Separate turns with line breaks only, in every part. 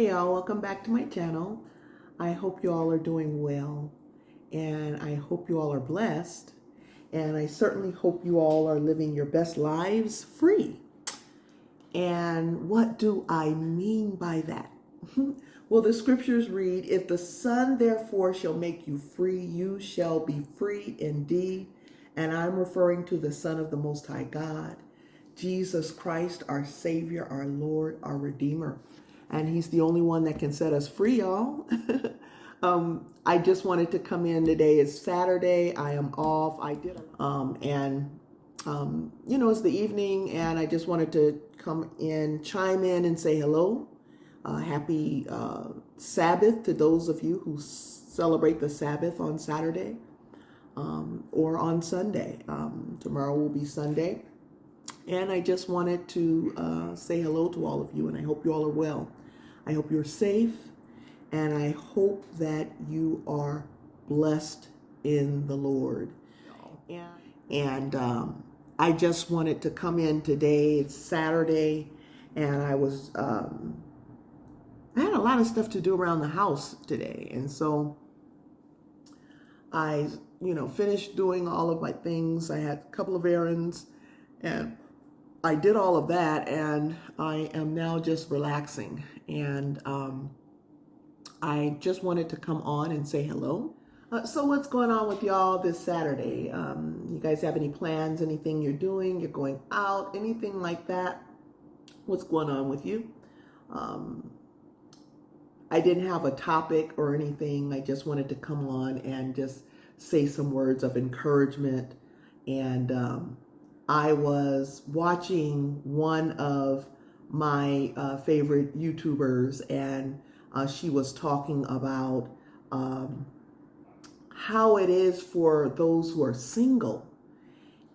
Hey y'all, welcome back to my channel. I hope you all are doing well, and I hope you all are blessed, and I certainly hope you all are living your best lives free. And what do I mean by that? Well, the scriptures read, "If the Son therefore shall make you free, you shall be free indeed." And I'm referring to the Son of the Most High God, Jesus Christ, our Savior, our Lord, our Redeemer. And He's the only one that can set us free, y'all. I just wanted to come in today. It's Saturday. I am off. It's the evening, and I just wanted to come in, chime in, and say hello. Happy Sabbath to those of you who celebrate the Sabbath on Saturday or on Sunday. Tomorrow will be Sunday. And I just wanted to say hello to all of you, and I hope you all are well. I hope you're safe, and I hope that you are blessed in the Lord. And I just wanted to come in today. It's Saturday, and I had a lot of stuff to do around the house today, and so I, finished doing all of my things. I had a couple of errands, and I did all of that, and I am now just relaxing. And I just wanted to come on and say hello. So what's going on with y'all this Saturday? You guys have any plans, anything you're doing? You're going out, anything like that? What's going on with you? I didn't have a topic or anything. I just wanted to come on and just say some words of encouragement. And I was watching one of my favorite YouTubers, and she was talking about how it is for those who are single,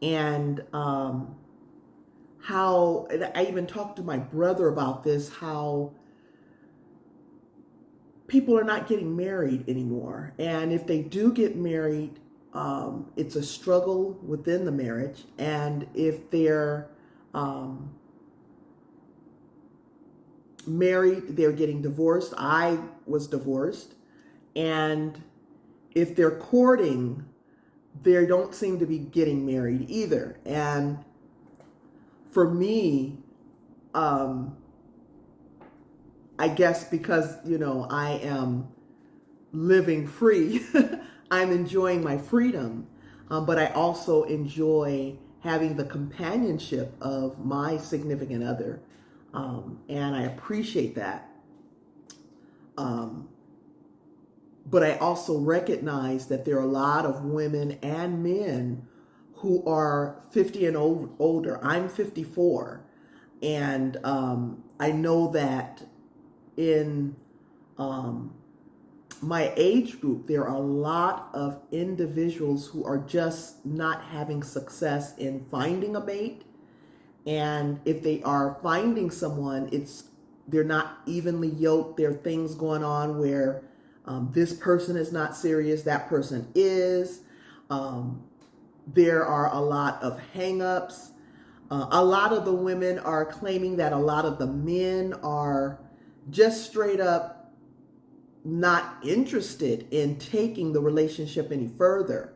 and how, and I even talked to my brother about this, how people are not getting married anymore. And if they do get married, it's a struggle within the marriage. And if they're married, they're getting divorced. I was divorced. And if they're courting, they don't seem to be getting married either. And for me, I guess because, I am living free, I'm enjoying my freedom, but I also enjoy having the companionship of my significant other, and I appreciate that. But I also recognize that there are a lot of women and men who are 50 and older. I'm 54, and I know that in my age group, there are a lot of individuals who are just not having success in finding a mate. And if they are finding someone, they're not evenly yoked. There are things going on where this person is not serious, that person is. There are a lot of hang-ups. A lot of the women are claiming that a lot of the men are just straight up not interested in taking the relationship any further.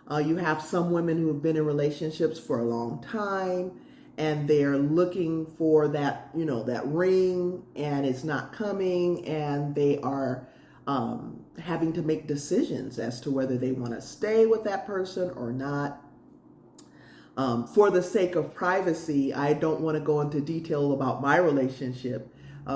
You have some women who have been in relationships for a long time, and they're looking for that, that ring, and it's not coming, and they are having to make decisions as to whether they want to stay with that person or not. For the sake of privacy, I don't want to go into detail about my relationship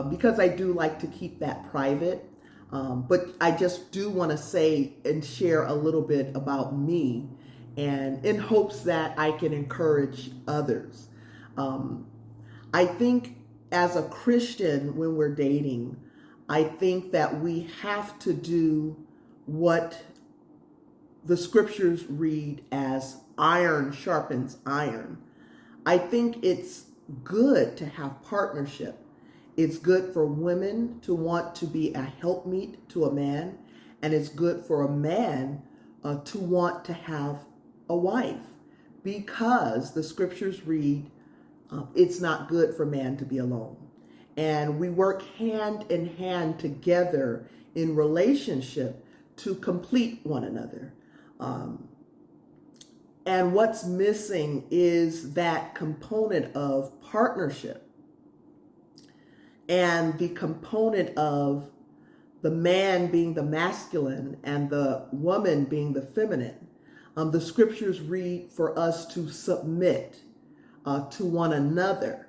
because I do like to keep that private. But I just do want to say and share a little bit about me, and in hopes that I can encourage others. I think as a Christian, when we're dating, I think that we have to do what the scriptures read as iron sharpens iron. I think it's good to have partnership. It's good for women to want to be a helpmeet to a man, and it's good for a man to want to have a wife, because the scriptures read, it's not good for man to be alone. and we work hand in hand together in relationship to complete one another. And what's missing is that component of partnership and the component of the man being the masculine and the woman being the feminine. The scriptures read for us to submit to one another.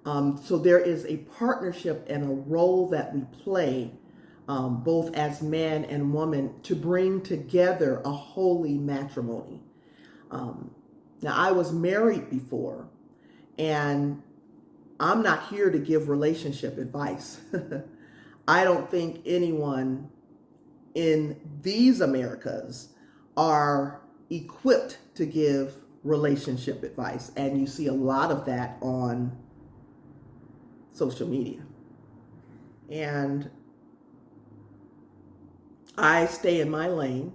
So there is a partnership and a role that we play, both as man and woman, to bring together a holy matrimony. Now, I was married before, and I'm not here to give relationship advice. I don't think anyone in these Americas are equipped to give relationship advice. And you see a lot of that on social media. And I stay in my lane.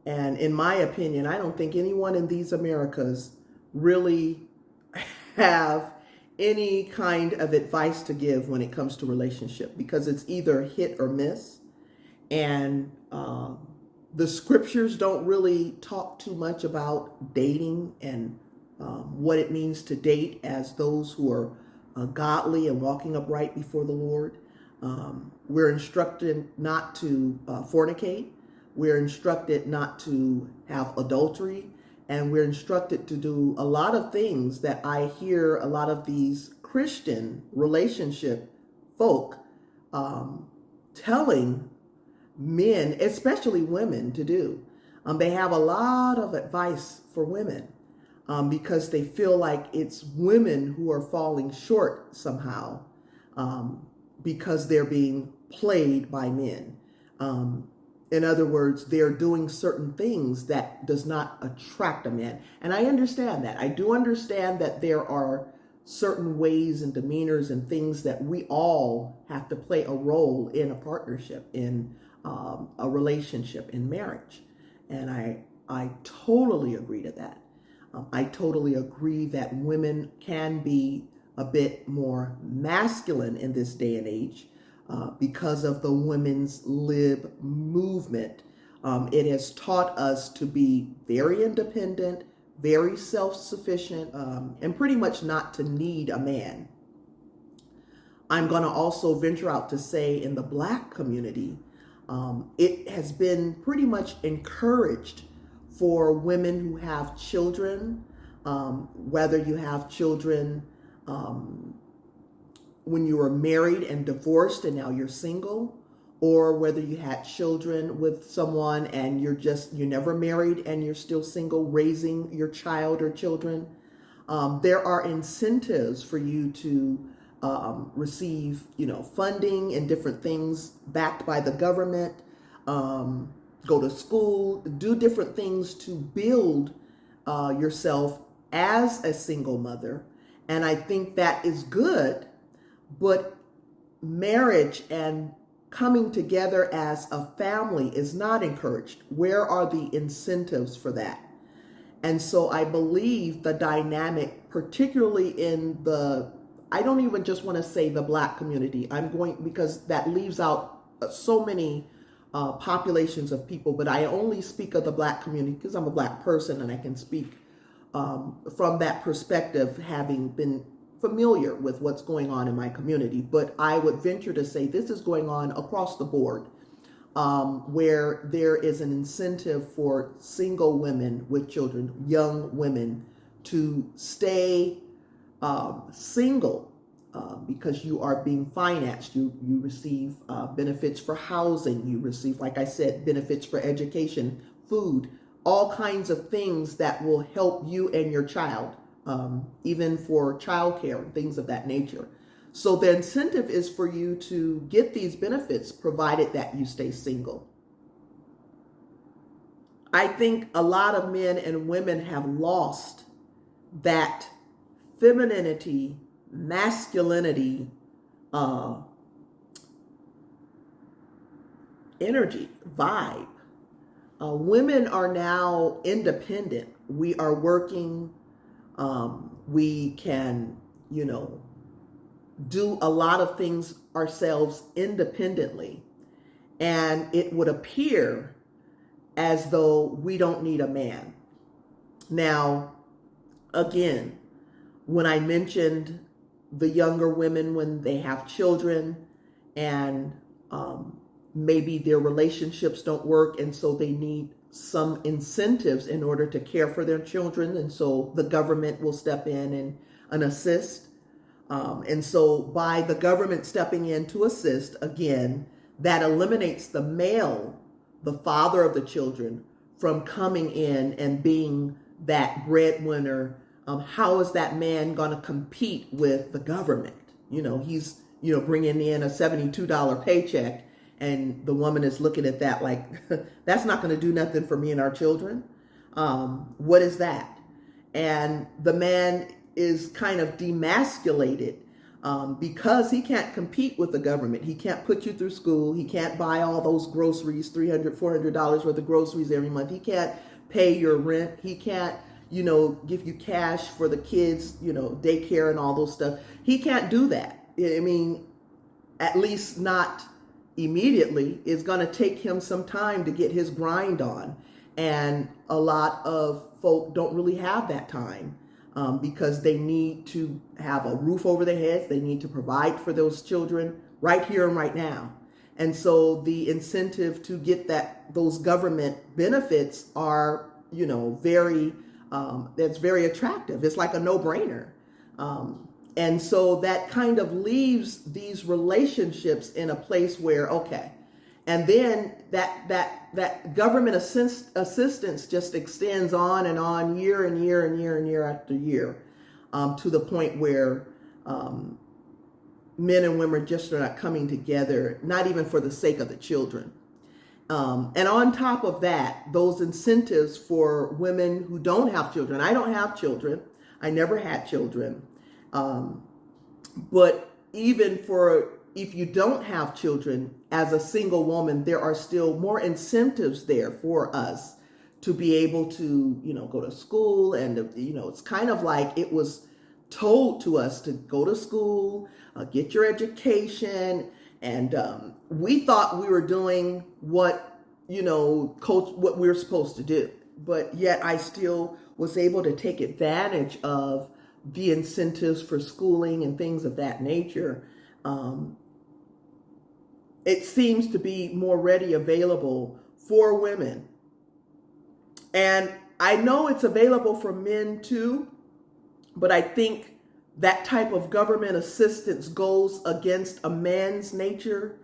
And in my opinion, I don't think anyone in these Americas really have any kind of advice to give when it comes to relationship, because it's either hit or miss. And the scriptures don't really talk too much about dating and what it means to date as those who are godly and walking upright before the Lord. We're instructed not to fornicate. We're instructed not to have adultery, and we're instructed to do a lot of things that I hear a lot of these Christian relationship folk telling men, especially women, to do. They have a lot of advice for women because they feel like it's women who are falling short somehow because they're being played by men. In other words, they're doing certain things that does not attract a man. And I understand that. I do understand that there are certain ways and demeanors and things that we all have to play a role in a partnership, in a relationship, in marriage. And I totally agree to that. I totally agree that women can be a bit more masculine in this day and age. Because of the women's lib movement. It has taught us to be very independent, very self-sufficient, and pretty much not to need a man. I'm going to also venture out to say in the Black community, it has been pretty much encouraged for women who have children, whether you have children when you were married and divorced and now you're single, or whether you had children with someone and you're never married and you're still single, raising your child or children. There are incentives for you to receive, funding and different things backed by the government, go to school, do different things to build yourself as a single mother. And I think that is good. But marriage and coming together as a family is not encouraged. Where are the incentives for that? And so I believe the dynamic, particularly in I don't even just want to say the Black community. Because that leaves out so many populations of people, but I only speak of the Black community because I'm a Black person and I can speak from that perspective, having been familiar with what's going on in my community. But I would venture to say this is going on across the board, where there is an incentive for single women with children, young women, to stay single because you are being financed. You receive benefits for housing. You receive, like I said, benefits for education, food, all kinds of things that will help you and your child. Even for childcare and things of that nature. So the incentive is for you to get these benefits provided that you stay single. I think a lot of men and women have lost that femininity, masculinity, energy, vibe. Women are now independent. We are working. We can, do a lot of things ourselves independently. And it would appear as though we don't need a man. Now, again, when I mentioned the younger women when they have children and maybe their relationships don't work, and so they need some incentives in order to care for their children, and so the government will step in and assist. And so by the government stepping in to assist, again, that eliminates the male, the father of the children, from coming in and being that breadwinner. How is that man going to compete with the government? He's, bringing in a $72 paycheck, and the woman is looking at that like, that's not going to do nothing for me and our children. What is that? And the man is kind of demasculated because he can't compete with the government. He can't put you through school. He can't buy all those groceries, $300, $400 worth of groceries every month. He can't pay your rent. He can't, give you cash for the kids, daycare and all those stuff. He can't do that. I mean, at least not immediately. It's going to take him some time to get his grind on. And a lot of folk don't really have that time. Because they need to have a roof over their heads. They need to provide for those children right here and right now. And so the incentive to get those government benefits are, that's very attractive. It's like a no-brainer. And so that kind of leaves these relationships in a place where, okay, and then that government assistance just extends on and on, year and year and year and year after year, to the point where men and women just are not coming together, not even for the sake of the children. And on top of that, those incentives for women who don't have children. I don't have children. I never had children. But even if you don't have children, as a single woman, there are still more incentives there for us to be able to, go to school. And, it's kind of like it was told to us to go to school, get your education. And we thought we were doing what we were supposed to do. But yet I still was able to take advantage of the incentives for schooling and things of that nature. It seems to be more ready available for women. And I know it's available for men too, but I think that type of government assistance goes against a man's nature.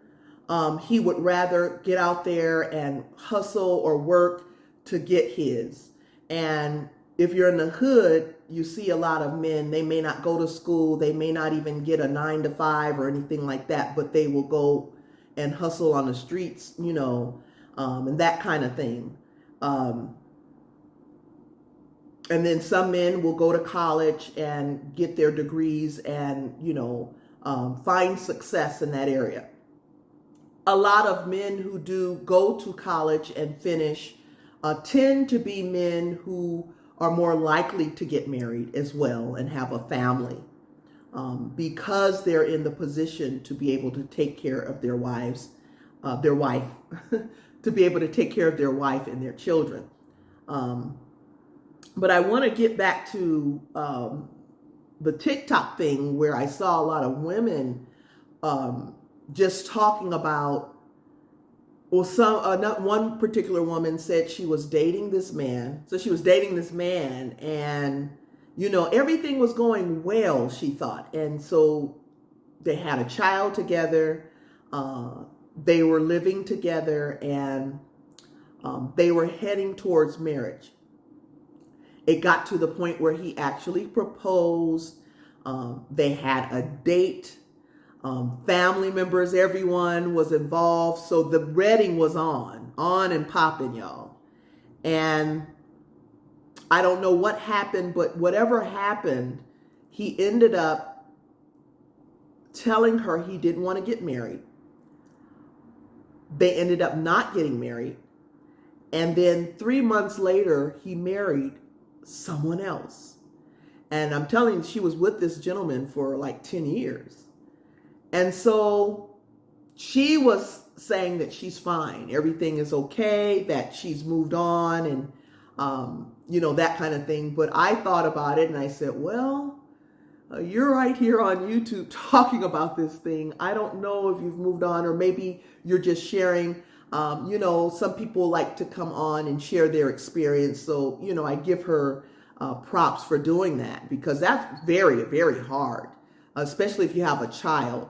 He would rather get out there and hustle or work to get his. And if you're in the hood, you see a lot of men, they may not go to school, they may not even get a 9-to-5 or anything like that, but they will go and hustle on the streets, and that kind of thing. And then some men will go to college and get their degrees and, find success in that area. A lot of men who do go to college and finish tend to be men who are more likely to get married as well and have a family. Because they're in the position to be able to take care of their wife, to be able to take care of their wife and their children. But I want to get back to the TikTok thing where I saw a lot of women just talking about, not one particular woman said she was dating this man. So she was dating this man and everything was going well, she thought. And so they had a child together. They were living together and they were heading towards marriage. It got to the point where he actually proposed. They had a date. Family members, everyone was involved. So the wedding was on and popping, y'all. And I don't know what happened, but whatever happened, he ended up telling her he didn't want to get married. They ended up not getting married. And then 3 months later, he married someone else. And I'm telling you, she was with this gentleman for like 10 years. And so she was saying that she's fine, everything is okay, that she's moved on, and that kind of thing. But I thought about it and I said, well, you're right here on YouTube talking about this thing. I don't know if you've moved on, or maybe you're just sharing. Some people like to come on and share their experience. So, I give her props for doing that, because that's very, very hard, especially if you have a child.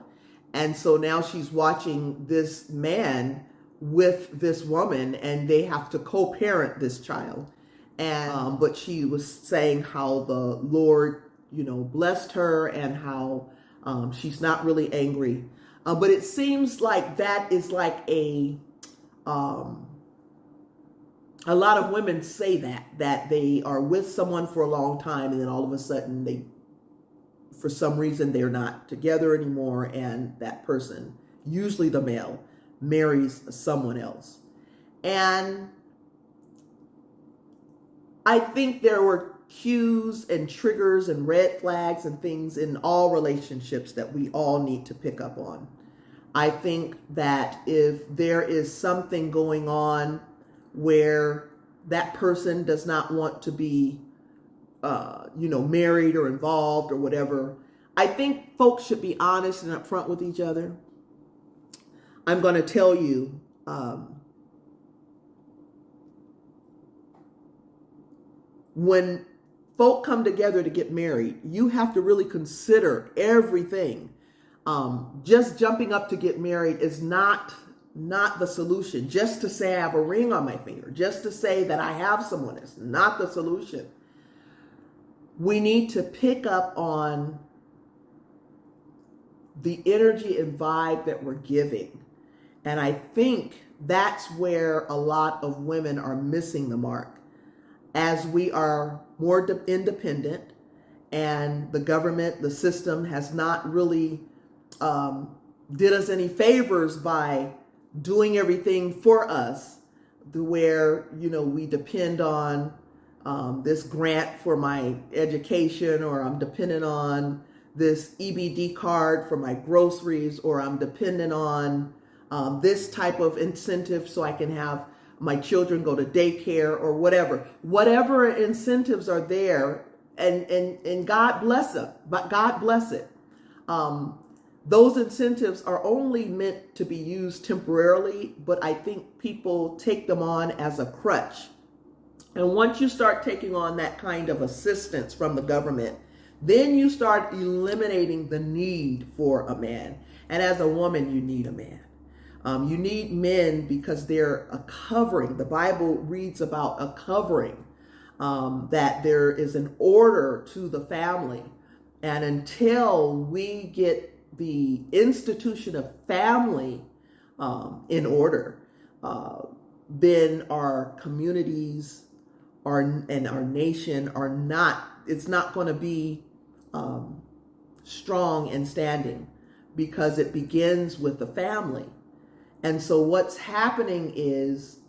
And so now she's watching this man with this woman, and they have to co-parent this child. And but she was saying how the Lord, blessed her, and how she's not really angry. But it seems like that is like a lot of women say that they are with someone for a long time, and then all of a sudden for some reason, they're not together anymore, and that person, usually the male, marries someone else. And I think there were cues and triggers and red flags and things in all relationships that we all need to pick up on. I think that if there is something going on where that person does not want to be married or involved or whatever, I think folks should be honest and upfront with each other. I'm going to tell you, when folk come together to get married, you have to really consider everything. Just jumping up to get married is not the solution. Just to say I have a ring on my finger, just to say that I have someone, is not the solution. We need to pick up on the energy and vibe that we're giving. And I think that's where a lot of women are missing the mark. As we are more independent, and the government, the system has not really did us any favors by doing everything for us, where, we depend on this grant for my education, or I'm dependent on this EBD card for my groceries, or I'm dependent on this type of incentive so I can have my children go to daycare, or whatever incentives are there, and God bless them, but God bless it. Those incentives are only meant to be used temporarily, but I think people take them on as a crutch. And once you start taking on that kind of assistance from the government, then you start eliminating the need for a man. And as a woman, you need a man. You need men because they're a covering. The Bible reads about a covering, that there is an order to the family. And until we get the institution of family in order, then our communities and our nation it's not going to be strong and standing, because it begins with the family. And so what's happening is,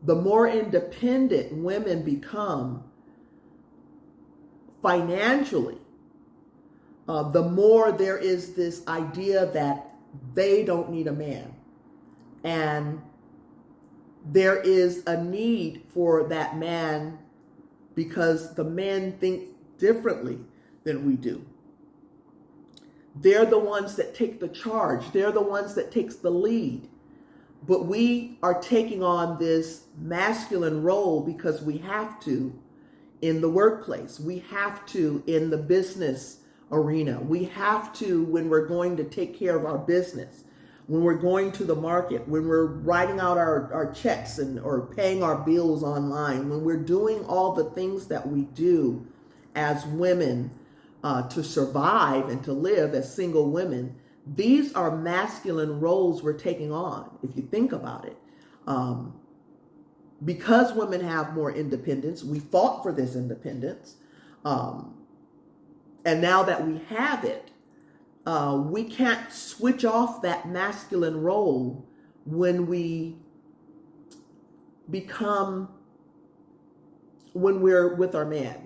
the more independent women become financially, the more there is this idea that they don't need a man. And there is a need for that man, because the men think differently than we do. They're the ones that take the charge. They're the ones that takes the lead. But we are taking on this masculine role because we have to in the workplace. We have to in the business arena. We have to when we're going to take care of our business, when we're going to the market, when we're writing out our checks or paying our bills online, when we're doing all the things that we do as women to survive and to live as single women. These are masculine roles we're taking on, if you think about it. Because women have more independence, we fought for this independence. And now that we have it, we can't switch off that masculine role when we're with our man.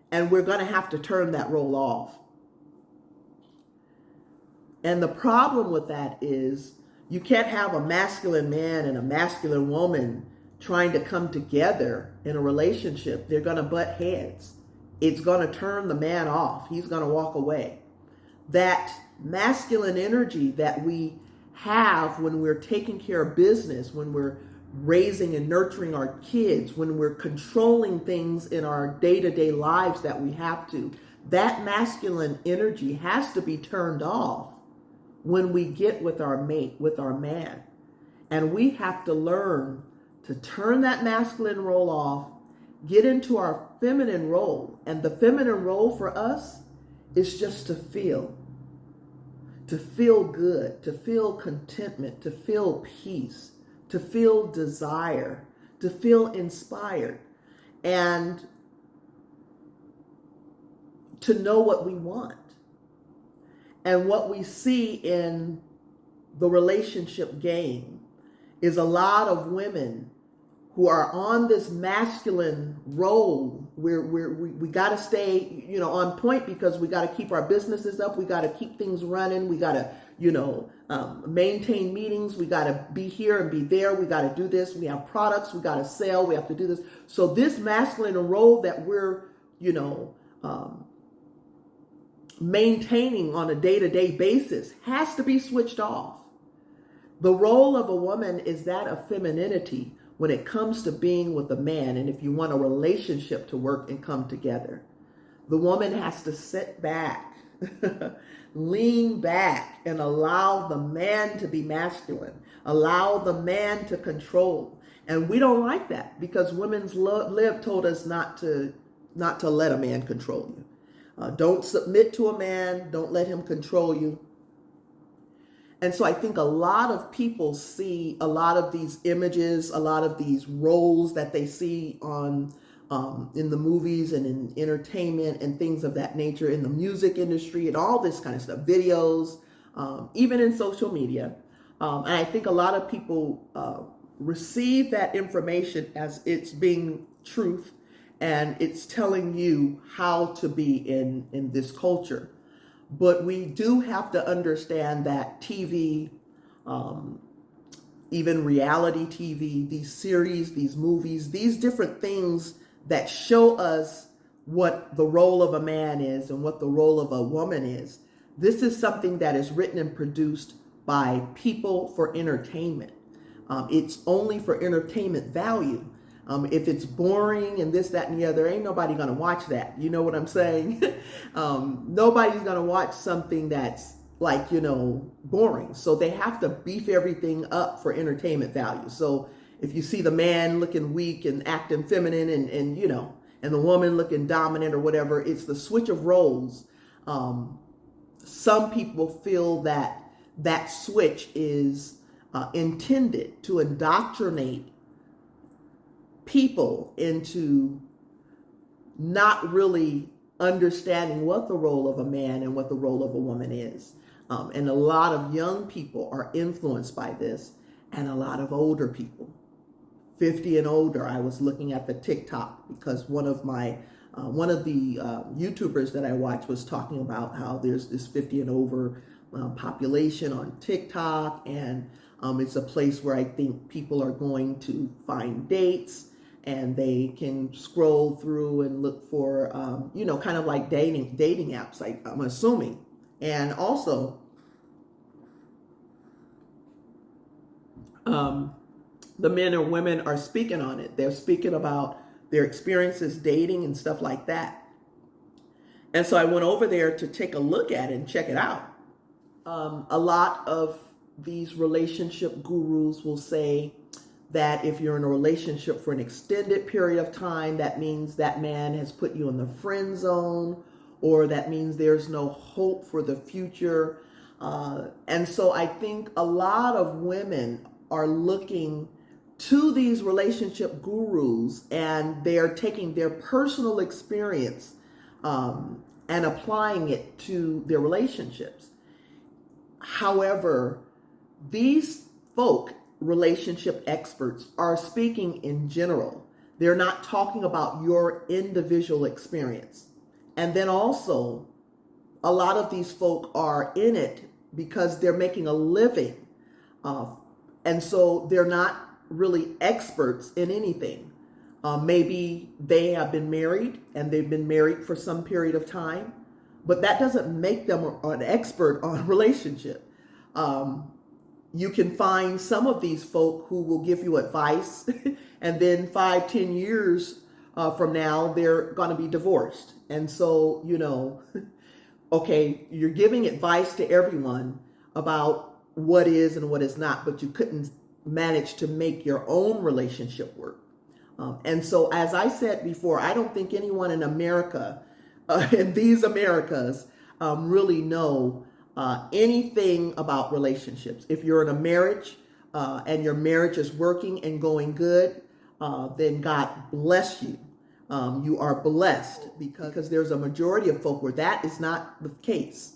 And we're going to have to turn that role off. And the problem with that is you can't have a masculine man and a masculine woman trying to come together in a relationship. They're going to butt heads. It's going to turn the man off. He's going to walk away. That masculine energy that we have when we're taking care of business, when we're raising and nurturing our kids, when we're controlling things in our day-to-day lives that we have to, that masculine energy has to be turned off when we get with our mate, with our man. And we have to learn to turn that masculine role off, get into our feminine role. And the feminine role for us is just to feel good, to feel contentment, to feel peace, to feel desire, to feel inspired, and to know what we want. And what we see in the relationship game is a lot of women who are on this masculine role where we got to stay, on point, because we got to keep our businesses up. We got to keep things running. We got to, maintain meetings. We got to be here and be there. We got to do this. We have products. We got to sell. We have to do this. So this masculine role that we're, maintaining on a day-to-day basis has to be switched off. The role of a woman is that of femininity when it comes to being with a man. And if you want a relationship to work and come together, the woman has to sit back, lean back, and allow the man to be masculine, allow the man to control. And we don't like that, because women's lib told us not to let a man control you. Don't submit to a man. Don't let him control you. And so I think a lot of people see a lot of these images, a lot of these roles that they see on in the movies and in entertainment and things of that nature, in the music industry and all this kind of stuff, videos, even in social media. And I think a lot of people receive that information as it's being truth, and it's telling you how to be in this culture. But we do have to understand that TV, even reality TV, these series, these movies, these different things that show us what the role of a man is and what the role of a woman is, this is something that is written and produced by people for entertainment. It's only for entertainment value. If it's boring and this, that, and the other, ain't nobody going to watch that. You know what I'm saying? Nobody's going to watch something that's boring. So they have to beef everything up for entertainment value. So if you see the man looking weak and acting feminine and the woman looking dominant or whatever, it's the switch of roles. Some people feel that switch is intended to indoctrinate people into not really understanding what the role of a man and what the role of a woman is. And a lot of young people are influenced by this, and a lot of older people, 50 and older. I was looking at the TikTok because one of the YouTubers that I watch was talking about how there's this 50 and over population on TikTok, and it's a place where I think people are going to find dates. And they can scroll through and look for, kind of like dating apps, I'm assuming. And also, the men or women are speaking on it. They're speaking about their experiences dating and stuff like that. And so I went over there to take a look at it and check it out. A lot of these relationship gurus will say that if you're in a relationship for an extended period of time, that means that man has put you in the friend zone, or that means there's no hope for the future. And so I think a lot of women are looking to these relationship gurus, and they're taking their personal experience and applying it to their relationships. However, these relationship experts are speaking in general. They're not talking about your individual experience. And then also, a lot of these folk are in it because they're making a living. And so they're not really experts in anything. Maybe they have been married and they've been married for some period of time, but that doesn't make them an expert on a relationship. You can find some of these folk who will give you advice and then 5-10 years from now, they're going to be divorced. And so, okay, you're giving advice to everyone about what is and what is not, but you couldn't manage to make your own relationship work. And so, as I said before, I don't think anyone in America, in these Americas, really know anything about relationships. If you're in a marriage and your marriage is working and going good, then God bless you. You are blessed because there's a majority of folk where that is not the case.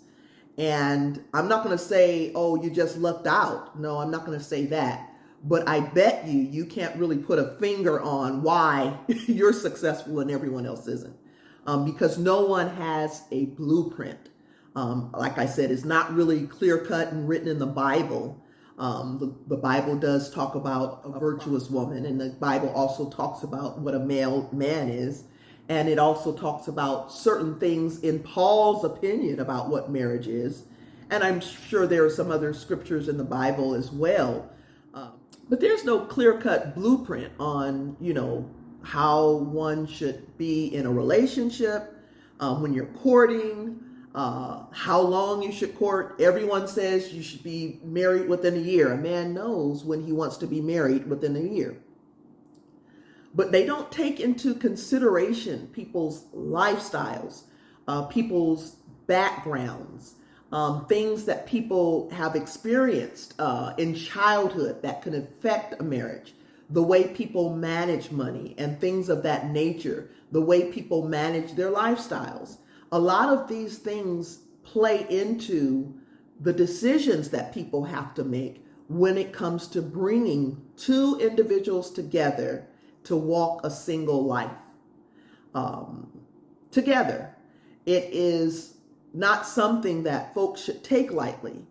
And I'm not going to say, oh, you just lucked out. No, I'm not going to say that. But I bet you can't really put a finger on why you're successful and everyone else isn't. Because no one has a blueprint. Like I said, it's not really clear cut and written in the Bible. The Bible does talk about a virtuous woman, and the Bible also talks about what a male man is. And it also talks about certain things in Paul's opinion about what marriage is. And I'm sure there are some other scriptures in the Bible as well. But there's no clear-cut blueprint on, how one should be in a relationship, when you're courting, how long you should court. Everyone says you should be married within a year. A man knows when he wants to be married within a year. But they don't take into consideration people's lifestyles, people's backgrounds, things that people have experienced in childhood that can affect a marriage, the way people manage money and things of that nature, the way people manage their lifestyles. A lot of these things play into the decisions that people have to make when it comes to bringing two individuals together to walk a single life together. It is not something that folks should take lightly,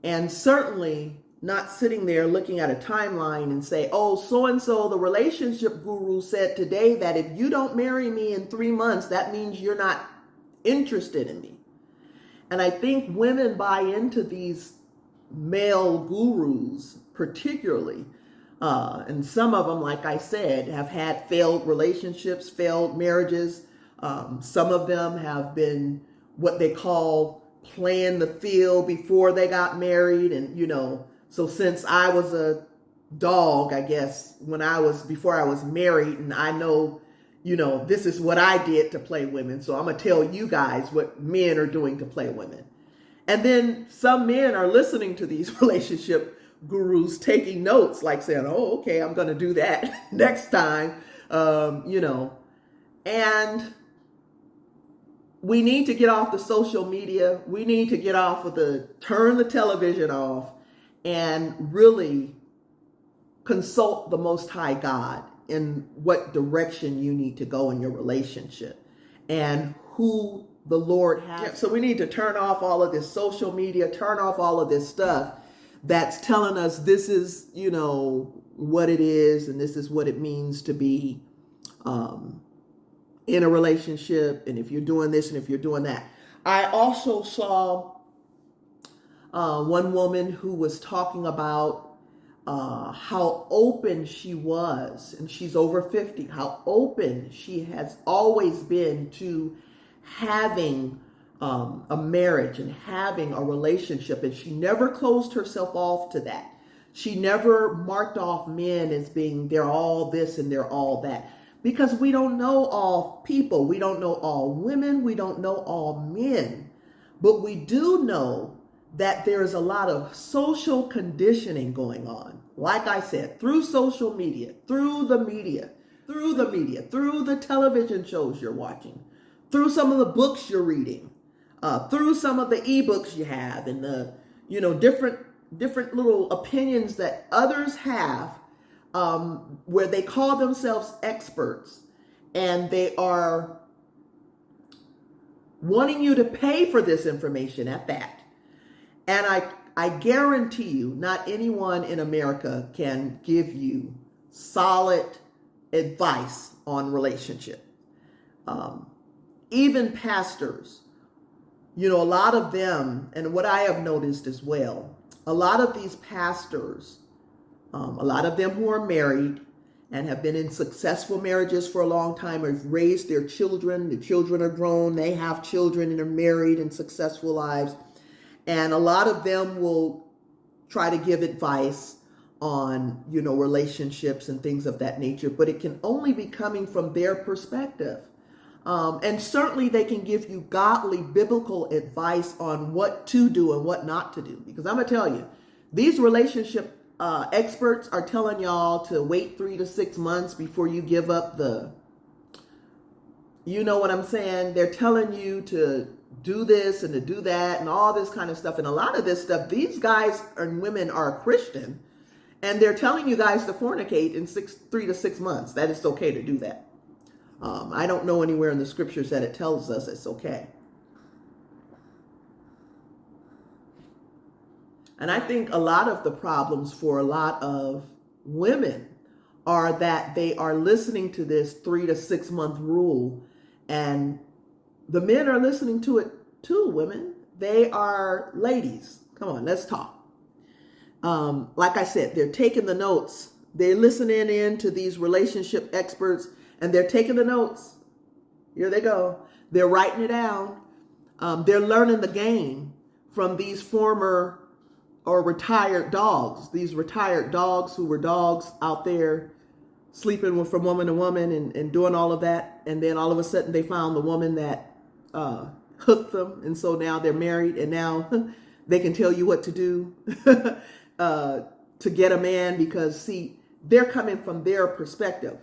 and certainly not sitting there looking at a timeline and say, oh, so-and-so, the relationship guru said today that if you don't marry me in 3 months, that means you're not interested in me. And I think women buy into these male gurus particularly, and some of them, like I said, have had failed relationships, failed marriages. Some of them have been what they call playing the field before they got married. And, so since I was a dog, I guess, before I was married, and I know, this is what I did to play women. So I'm going to tell you guys what men are doing to play women. And then some men are listening to these relationship gurus, taking notes, like saying, oh, okay, I'm going to do that next time, and we need to get off the social media. We need to get off of turn the television off and really consult the Most High God in what direction you need to go in your relationship and who the Lord has. Yeah, so we need to turn off all of this social media, turn off all of this stuff that's telling us this is, what it is and this is what it means to be in a relationship, and if you're doing this and if you're doing that. I also saw one woman who was talking about how open she was, and she's over 50, how open she has always been to having a marriage and having a relationship, and she never closed herself off to that. She never marked off men as being they're all this and they're all that. Because we don't know all people. We don't know all women. We don't know all men. But we do know that there's a lot of social conditioning going on. Like I said, through social media, through the television shows you're watching, through some of the books you're reading, through some of the ebooks you have, and the, different little opinions that others have, where they call themselves experts, and they are wanting you to pay for this information at that. And I guarantee you, not anyone in America can give you solid advice on relationship. Even pastors, a lot of them, and what I have noticed as well, a lot of these pastors, a lot of them who are married and have been in successful marriages for a long time, have raised their children. The children are grown. They have children and are married and successful lives. And a lot of them will try to give advice on, relationships and things of that nature, but it can only be coming from their perspective. And certainly they can give you godly, biblical advice on what to do and what not to do. Because I'm going to tell you, these relationship experts are telling y'all to wait 3 to 6 months before you give up you know what I'm saying? They're telling you to do this and to do that and all this kind of stuff. And a lot of this stuff, these guys and women are Christian, and they're telling you guys to fornicate in 3 to 6 months. That it's okay to do that. I don't know anywhere in the scriptures that it tells us it's okay. And I think a lot of the problems for a lot of women are that they are listening to this 3 to 6 month rule, and the men are listening to it too, women. They are ladies. Come on, let's talk. Like I said, they're taking the notes. They're listening in to these relationship experts, and they're taking the notes. Here they go. They're writing it down. They're learning the game from these former or retired dogs. These retired dogs who were dogs out there sleeping from woman to woman and doing all of that. And then all of a sudden they found the woman that hooked them. And so now they're married, and now they can tell you what to do to get a man, because see, they're coming from their perspective.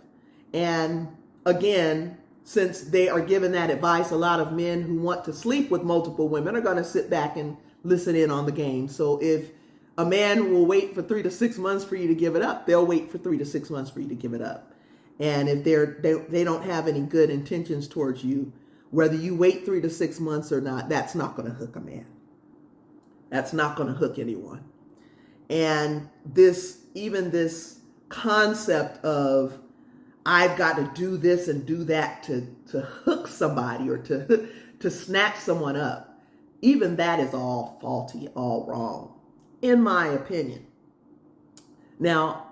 And again, since they are given that advice, a lot of men who want to sleep with multiple women are going to sit back and listen in on the game. So if a man will wait for 3 to 6 months for you to give it up, they'll wait for 3 to 6 months for you to give it up. And if they don't have any good intentions towards you, whether you wait 3 to 6 months or not, that's not going to hook a man. That's not going to hook anyone. And this concept of I've got to do this and do that to hook somebody or to snatch someone up, even that is all faulty, all wrong, in my opinion. Now,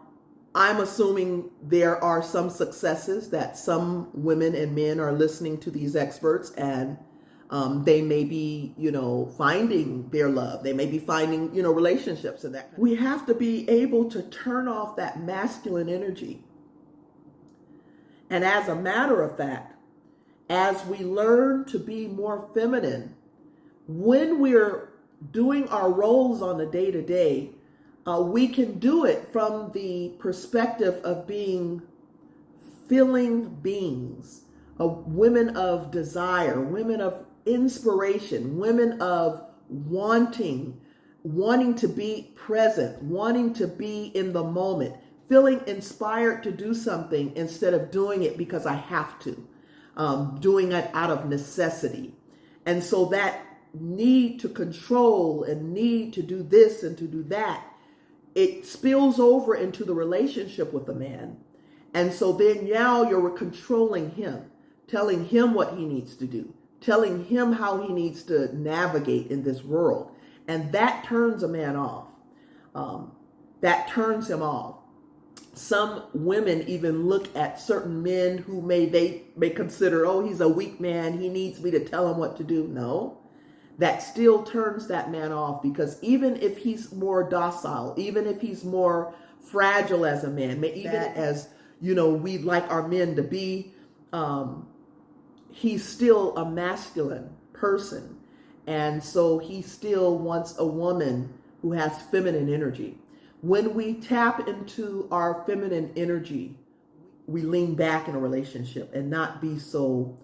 I'm assuming there are some successes that some women and men are listening to these experts, and they may be, finding their love. They may be finding, relationships and that. We have to be able to turn off that masculine energy. And as a matter of fact, as we learn to be more feminine, when we're doing our roles on the day-to-day, we can do it from the perspective of being feeling beings, women of desire, women of inspiration, women of wanting to be present, wanting to be in the moment, feeling inspired to do something instead of doing it because I have to, doing it out of necessity. And so that need to control and need to do this and to do that, it spills over into the relationship with the man. And so then now you're controlling him, telling him what he needs to do, telling him how he needs to navigate in this world. And that turns a man off. That turns him off. Some women even look at certain men who they may consider, oh, he's a weak man, he needs me to tell him what to do. No, that still turns that man off, because even if he's more docile, even if he's more fragile as a man, even as, we'd like our men to be, he's still a masculine person. And so he still wants a woman who has feminine energy. When we tap into our feminine energy, we lean back in a relationship and not be so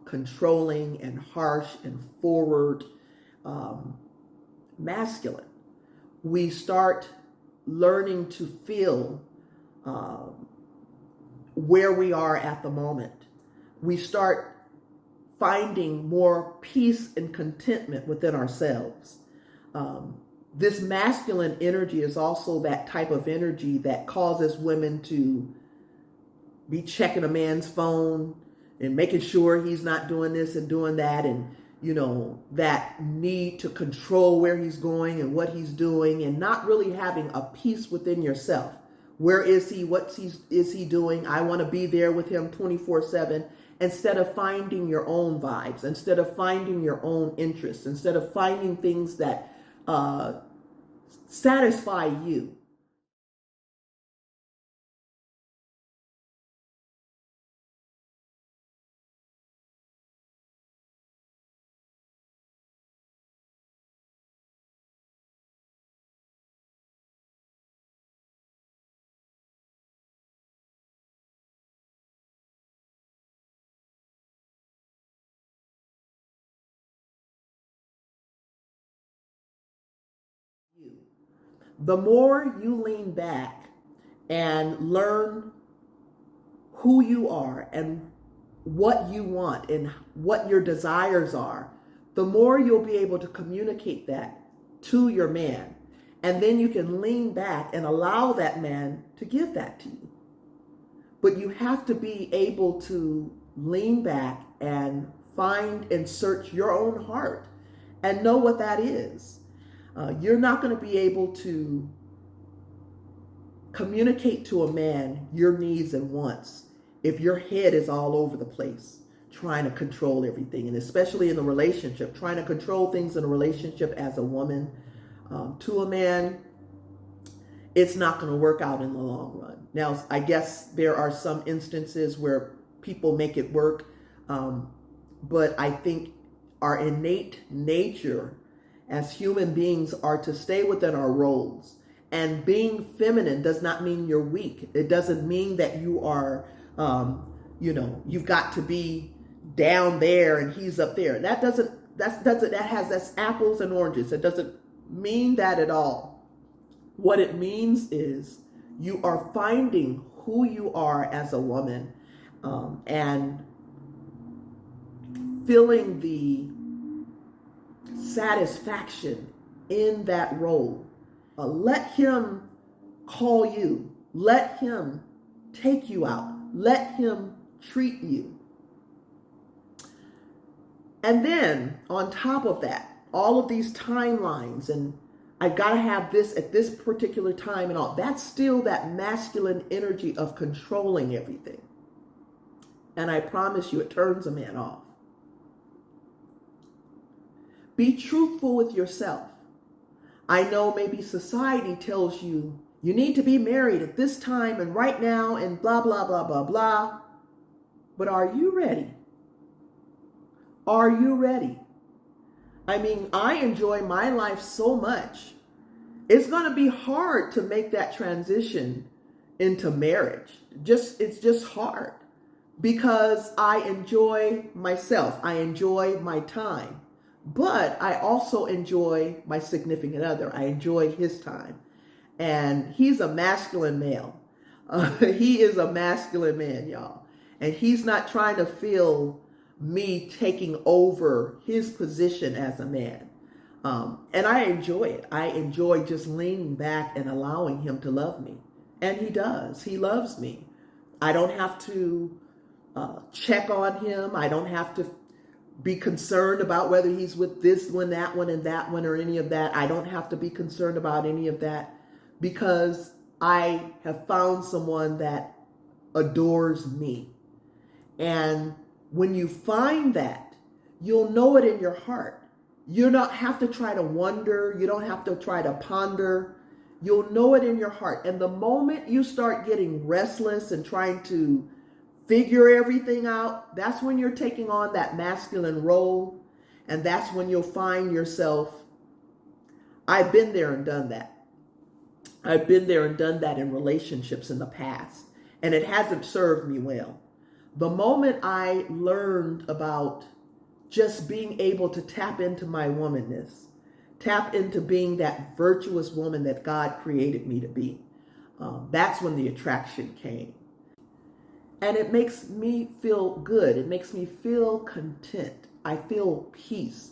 controlling and harsh and forward, masculine. We start learning to feel where we are at the moment. We start finding more peace and contentment within ourselves. This masculine energy is also that type of energy that causes women to be checking a man's phone and making sure he's not doing this and doing that, and that need to control where he's going and what he's doing, and not really having a peace within yourself. Where is he? What is he doing? I want to be there with him 24/7, instead of finding your own vibes, instead of finding your own interests, instead of finding things that satisfy you. The more you lean back and learn who you are and what you want and what your desires are, the more you'll be able to communicate that to your man. And then you can lean back and allow that man to give that to you. But you have to be able to lean back and find and search your own heart and know what that is. You're not going to be able to communicate to a man your needs and wants if your head is all over the place trying to control everything, and especially in a relationship, trying to control things in a relationship as a woman to a man, it's not going to work out in the long run. Now, I guess there are some instances where people make it work, but I think our innate nature as human beings are to stay within our roles. And being feminine does not mean you're weak. It doesn't mean that you are, you've got to be down there and he's up there. That's apples and oranges. It doesn't mean that at all. What it means is you are finding who you are as a woman, and feeling the satisfaction in that role. Let him call you. Let him take you out. Let him treat you. And then on top of that, all of these timelines, and I've got to have this at this particular time and all, that's still that masculine energy of controlling everything. And I promise you, it turns a man off. Be truthful with yourself. I know maybe society tells you you need to be married at this time and right now and blah, blah, blah, blah, blah. But are you ready? Are you ready? I mean, I enjoy my life so much. It's going to be hard to make that transition into marriage. It's just hard because I enjoy myself. I enjoy my time. But I also enjoy my significant other. I enjoy his time. And he's a masculine male. He is a masculine man, y'all. And he's not trying to feel me taking over his position as a man. And I enjoy it. I enjoy just leaning back and allowing him to love me. And he does. He loves me. I don't have to check on him. I don't have to be concerned about whether he's with this one, that one, and that one, or any of that. I don't have to be concerned about any of that because I have found someone that adores me. And when you find that, you'll know it in your heart. You don't have to try to wonder. You don't have to try to ponder. You'll know it in your heart. And the moment you start getting restless and trying to figure everything out, that's when you're taking on that masculine role. And that's when you'll find yourself. I've been there and done that. I've been there and done that in relationships in the past. And it hasn't served me well. The moment I learned about just being able to tap into my womanness, tap into being that virtuous woman that God created me to be, that's when the attraction came. And it makes me feel good. It makes me feel content. I feel peace.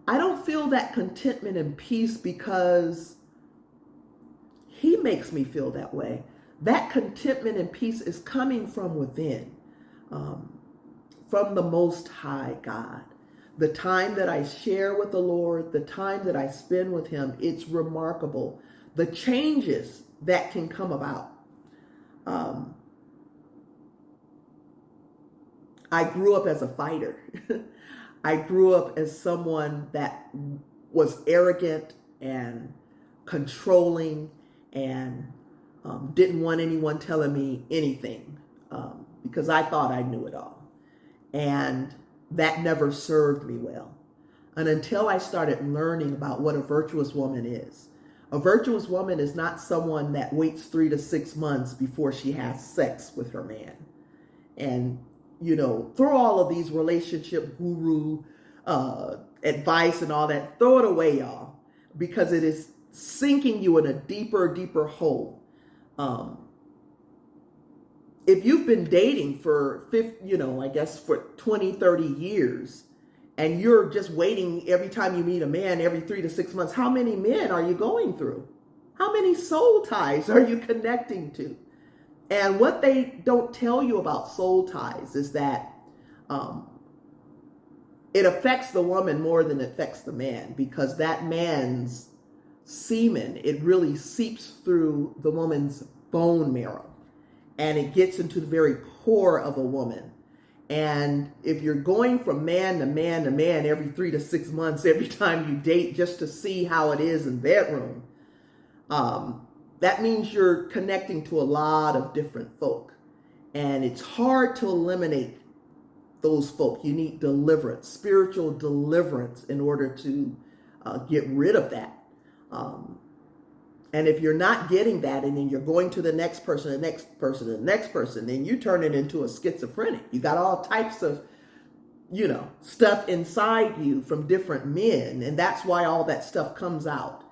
I don't feel that contentment and peace because he makes me feel that way. That contentment and peace is coming from within, from the Most High God. The time that I share with the Lord, the time that I spend with him, it's remarkable. The changes that can come about. I grew up as a fighter. I grew up as someone that was arrogant and controlling and didn't want anyone telling me anything because I thought I knew it all. And that never served me well. And until I started learning about what a virtuous woman is. A virtuous woman is not someone that waits 3 to 6 months before she has sex with her man. And, throw all of these relationship guru advice and all that, throw it away, y'all, because it is sinking you in a deeper, deeper hole. If you've been dating for, for 20, 30 years, and you're just waiting every time you meet a man every 3 to 6 months, how many men are you going through? How many soul ties are you connecting to? And what they don't tell you about soul ties is that it affects the woman more than it affects the man, because that man's semen, it really seeps through the woman's bone marrow and it gets into the very core of a woman. And if you're going from man to man to man every 3 to 6 months, every time you date, just to see how it is in bedroom, that means you're connecting to a lot of different folk. And it's hard to eliminate those folk. You need deliverance, spiritual deliverance, in order to get rid of that. And if you're not getting that, and then you're going to the next person, the next person, the next person, then you turn it into a schizophrenic. You got all types of, stuff inside you from different men. And that's why all that stuff comes out.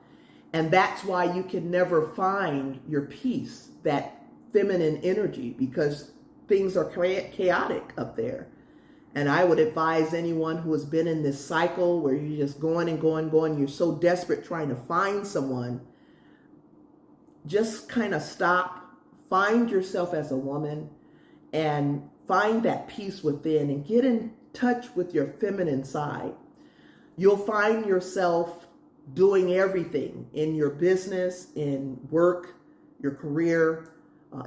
And that's why you can never find your peace, that feminine energy, because things are chaotic up there. And I would advise anyone who has been in this cycle where you're just going and going, you're so desperate trying to find someone, just kind of stop, find yourself as a woman, and find that peace within, and get in touch with your feminine side. You'll find yourself doing everything in your business, in work, your career,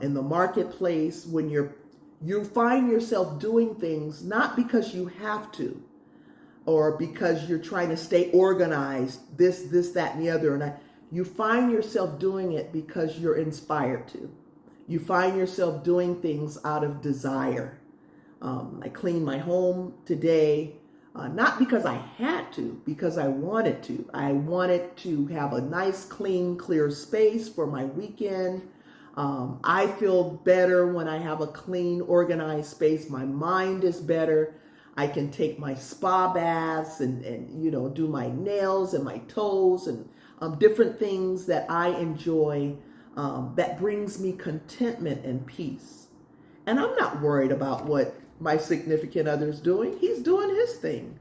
in the marketplace, when you find yourself doing things not because you have to, or because you're trying to stay organized, this, that, and the other. And you find yourself doing it because you're inspired to. You find yourself doing things out of desire. I cleaned my home today, not because I had to, because I wanted to. I wanted to have a nice, clean, clear space for my weekend. I feel better when I have a clean, organized space. My mind is better. I can take my spa baths and do my nails and my toes and different things that I enjoy, that brings me contentment and peace. And I'm not worried about what my significant other's doing. He's doing his thing.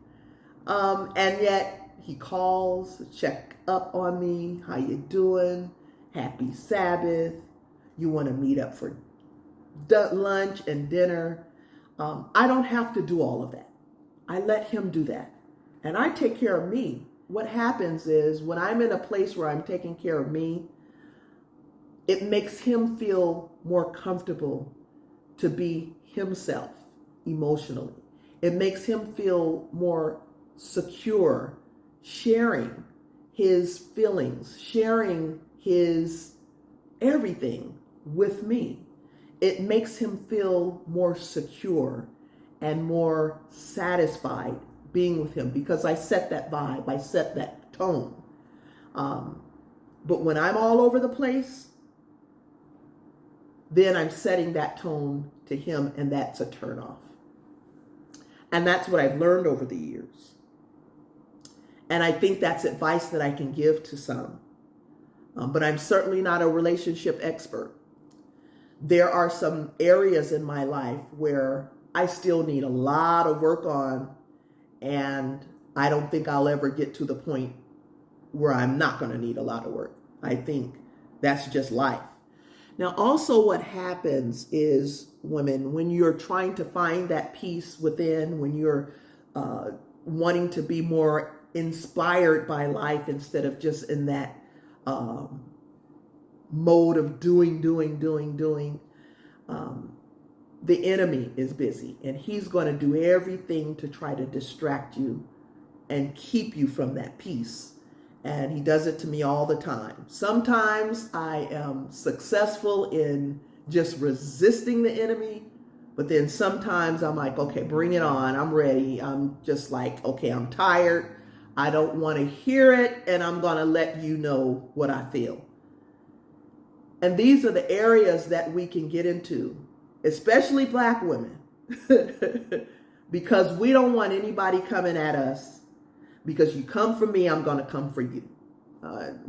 And yet he calls, check up on me. How you doing? Happy Sabbath. You want to meet up for lunch and dinner. I don't have to do all of that. I let him do that. And I take care of me. What happens is when I'm in a place where I'm taking care of me, it makes him feel more comfortable to be himself emotionally. It makes him feel more secure, sharing his feelings, sharing his everything with me. It makes him feel more secure and more satisfied being with him, because I set that vibe, I set that tone. But when I'm all over the place, then I'm setting that tone to him, and that's a turnoff. And that's what I've learned over the years. And I think that's advice that I can give to some. But I'm certainly not a relationship expert. There are some areas in my life where I still need a lot of work on, and I don't think I'll ever get to the point where I'm not going to need a lot of work. I think that's just life. Now, also what happens is, women, when you're trying to find that peace within, when you're wanting to be more inspired by life instead of just in that mode of doing, the enemy is busy, and he's going to do everything to try to distract you and keep you from that peace. And he does it to me all the time. Sometimes I am successful in just resisting the enemy, but then sometimes I'm like, okay, bring it on. I'm ready. I'm just like, okay, I'm tired. I don't want to hear it, and I'm going to let you know what I feel. And these are the areas that we can get into, especially Black women, because we don't want anybody coming at us. Because you come for me, I'm going to come for you.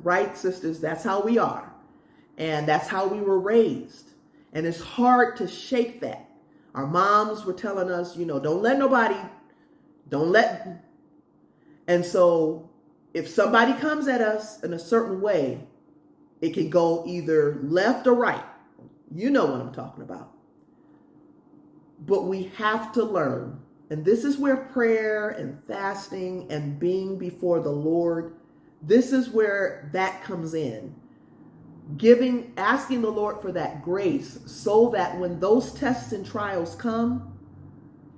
Right, sisters? That's how we are. And that's how we were raised. And it's hard to shake that. Our moms were telling us, don't let nobody, And so if somebody comes at us in a certain way, it can go either left or right. You know what I'm talking about. But we have to learn. And this is where prayer and fasting and being before the Lord, this is where that comes in. Asking the Lord for that grace so that when those tests and trials come,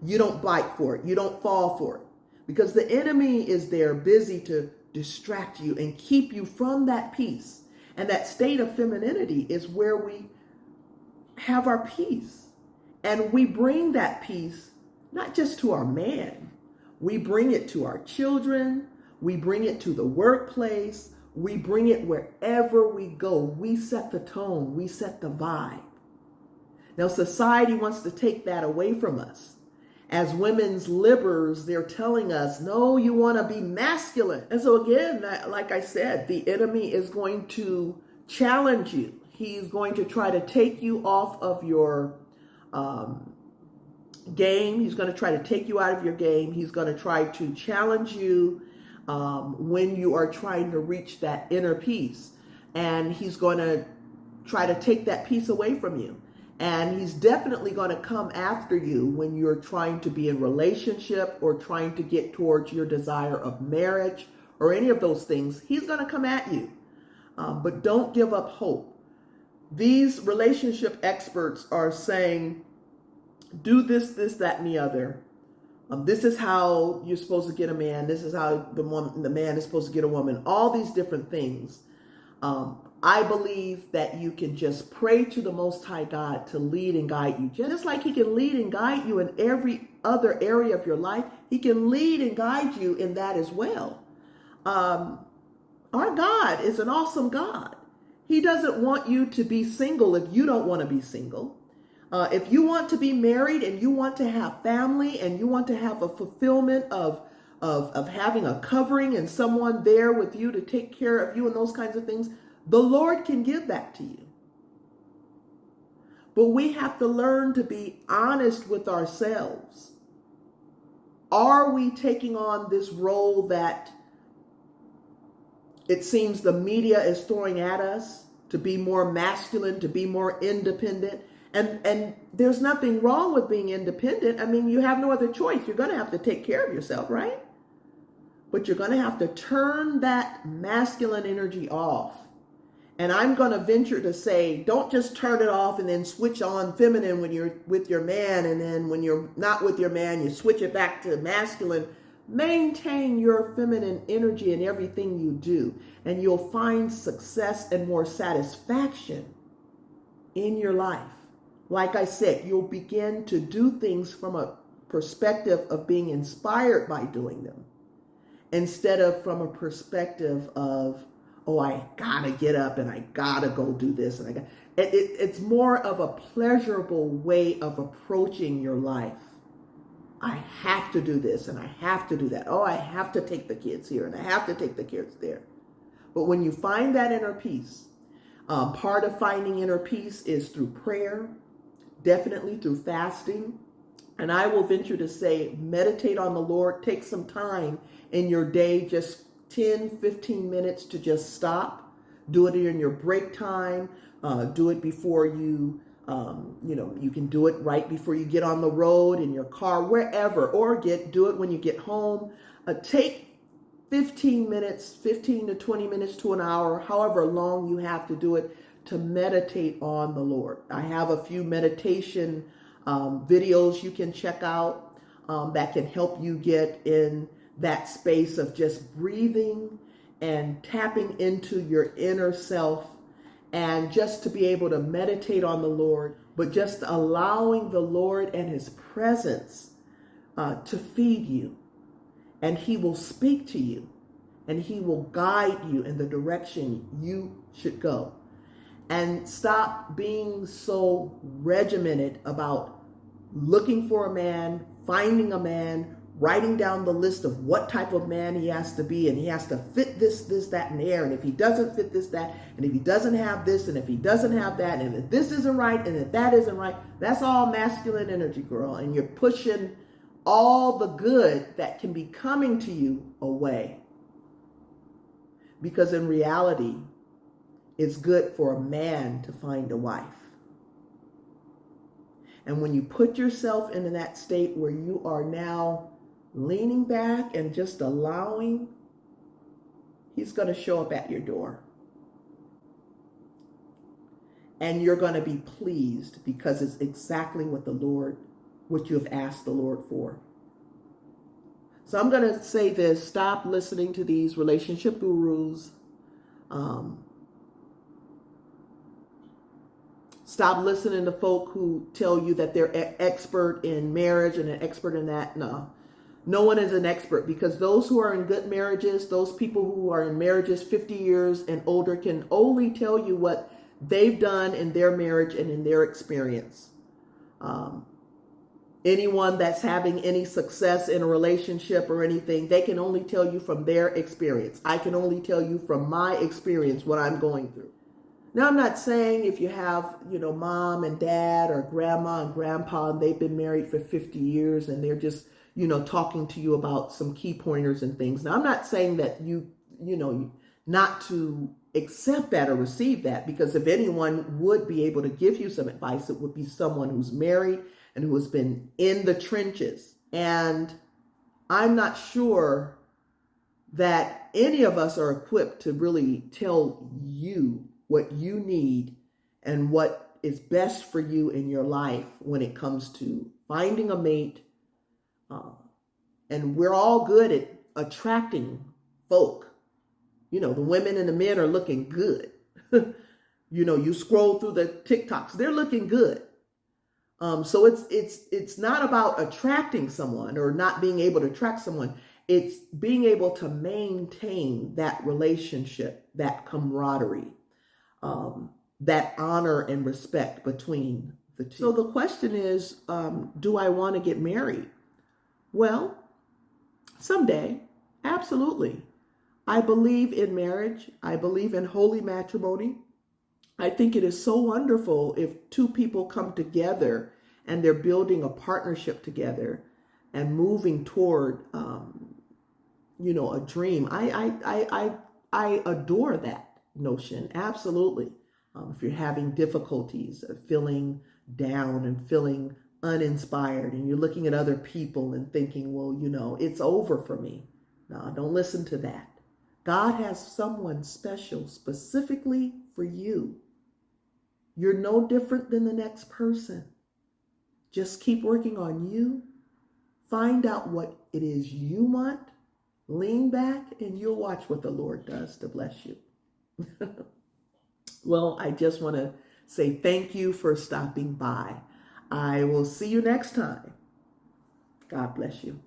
you don't bite for it. You don't fall for it. Because the enemy is there busy to distract you and keep you from that peace. And that state of femininity is where we have our peace. And we bring that peace not just to our man. We bring it to our children. We bring it to the workplace. We bring it wherever we go. We set the tone. We set the vibe. Now, society wants to take that away from us. As women's liberals, they're telling us, no, you want to be masculine. And so again, like I said, the enemy is going to challenge you. He's going to try to take you off of your game. He's going to try to take you out of your game. He's going to try to challenge you when you are trying to reach that inner peace. And he's going to try to take that peace away from you. And he's definitely going to come after you when you're trying to be in relationship or trying to get towards your desire of marriage or any of those things. He's going to come at you. But don't give up hope. These relationship experts are saying, do this, that, and the other. This is how you're supposed to get a man. This is how the man is supposed to get a woman. All these different things. I believe that you can just pray to the Most High God to lead and guide you. Just like he can lead and guide you in every other area of your life, he can lead and guide you in that as well. Our God is an awesome God. He doesn't want you to be single if you don't want to be single. If you want to be married and you want to have family and you want to have a fulfillment of having a covering and someone there with you to take care of you and those kinds of things, the Lord can give that to you. But we have to learn to be honest with ourselves. Are we taking on this role that it seems the media is throwing at us, to be more masculine, to be more independent? And there's nothing wrong with being independent. I mean, you have no other choice. You're going to have to take care of yourself, right? But you're going to have to turn that masculine energy off. And I'm going to venture to say, don't just turn it off and then switch on feminine when you're with your man. And then when you're not with your man, you switch it back to masculine. Maintain your feminine energy in everything you do. And you'll find success and more satisfaction in your life. Like I said, you'll begin to do things from a perspective of being inspired by doing them, instead of from a perspective of, oh, I gotta get up and I gotta go do this. And it's more of a pleasurable way of approaching your life. I have to do this and I have to do that. Oh, I have to take the kids here and I have to take the kids there. But when you find that inner peace, part of finding inner peace is through prayer, definitely through fasting, And I will venture to say, meditate on the Lord. Take some time in your day, just 10, 15 minutes to just stop. Do it in your break time. Do it before you, you can do it right before you get on the road, in your car, wherever, or do it when you get home. Take 15 minutes, 15 to 20 minutes to an hour, however long you have to do it, to meditate on the Lord. I have a few meditation videos you can check out that can help you get in that space of just breathing and tapping into your inner self, and just to be able to meditate on the Lord, but just allowing the Lord and his presence to feed you. And he will speak to you, and he will guide you in the direction you should go. And stop being so regimented about looking for a man, finding a man, writing down the list of what type of man he has to be, and he has to fit this, that, and there. And if he doesn't fit this, that, and if he doesn't have this, and if he doesn't have that, and if this isn't right, and if that isn't right, that's all masculine energy, girl. And you're pushing all the good that can be coming to you away. Because in reality, it's good for a man to find a wife. And when you put yourself into that state where you are now leaning back and just allowing, he's going to show up at your door. And you're going to be pleased because it's exactly what you have asked the Lord for. So I'm going to say this: stop listening to these relationship gurus. Stop listening to folk who tell you that they're an expert in marriage and an expert in that. No one is an expert, because those who are in good marriages, those people who are in marriages 50 years and older, can only tell you what they've done in their marriage and in their experience. Anyone that's having any success in a relationship or anything, they can only tell you from their experience. I can only tell you from my experience what I'm going through. Now, I'm not saying if you have, mom and dad or grandma and grandpa, and they've been married for 50 years and they're just, talking to you about some key pointers and things. Now, I'm not saying that you not to accept that or receive that, because if anyone would be able to give you some advice, it would be someone who's married and who has been in the trenches. And I'm not sure that any of us are equipped to really tell you what you need and what is best for you in your life when it comes to finding a mate. And we're all good at attracting folk. The women and the men are looking good. You scroll through the TikToks, they're looking good. So it's not about attracting someone or not being able to attract someone. It's being able to maintain that relationship, that camaraderie, that honor and respect between the two. So the question is, do I want to get married? Well, someday, absolutely. I believe in marriage. I believe in holy matrimony. I think it is so wonderful if two people come together and they're building a partnership together and moving toward, a dream. I adore that notion. Absolutely. If you're having difficulties, feeling down and feeling uninspired, and you're looking at other people and thinking, well, it's over for me. No, don't listen to that. God has someone special specifically for you. You're no different than the next person. Just keep working on you. Find out what it is you want. Lean back and you'll watch what the Lord does to bless you. Well, I just want to say thank you for stopping by. I will see you next time. God bless you.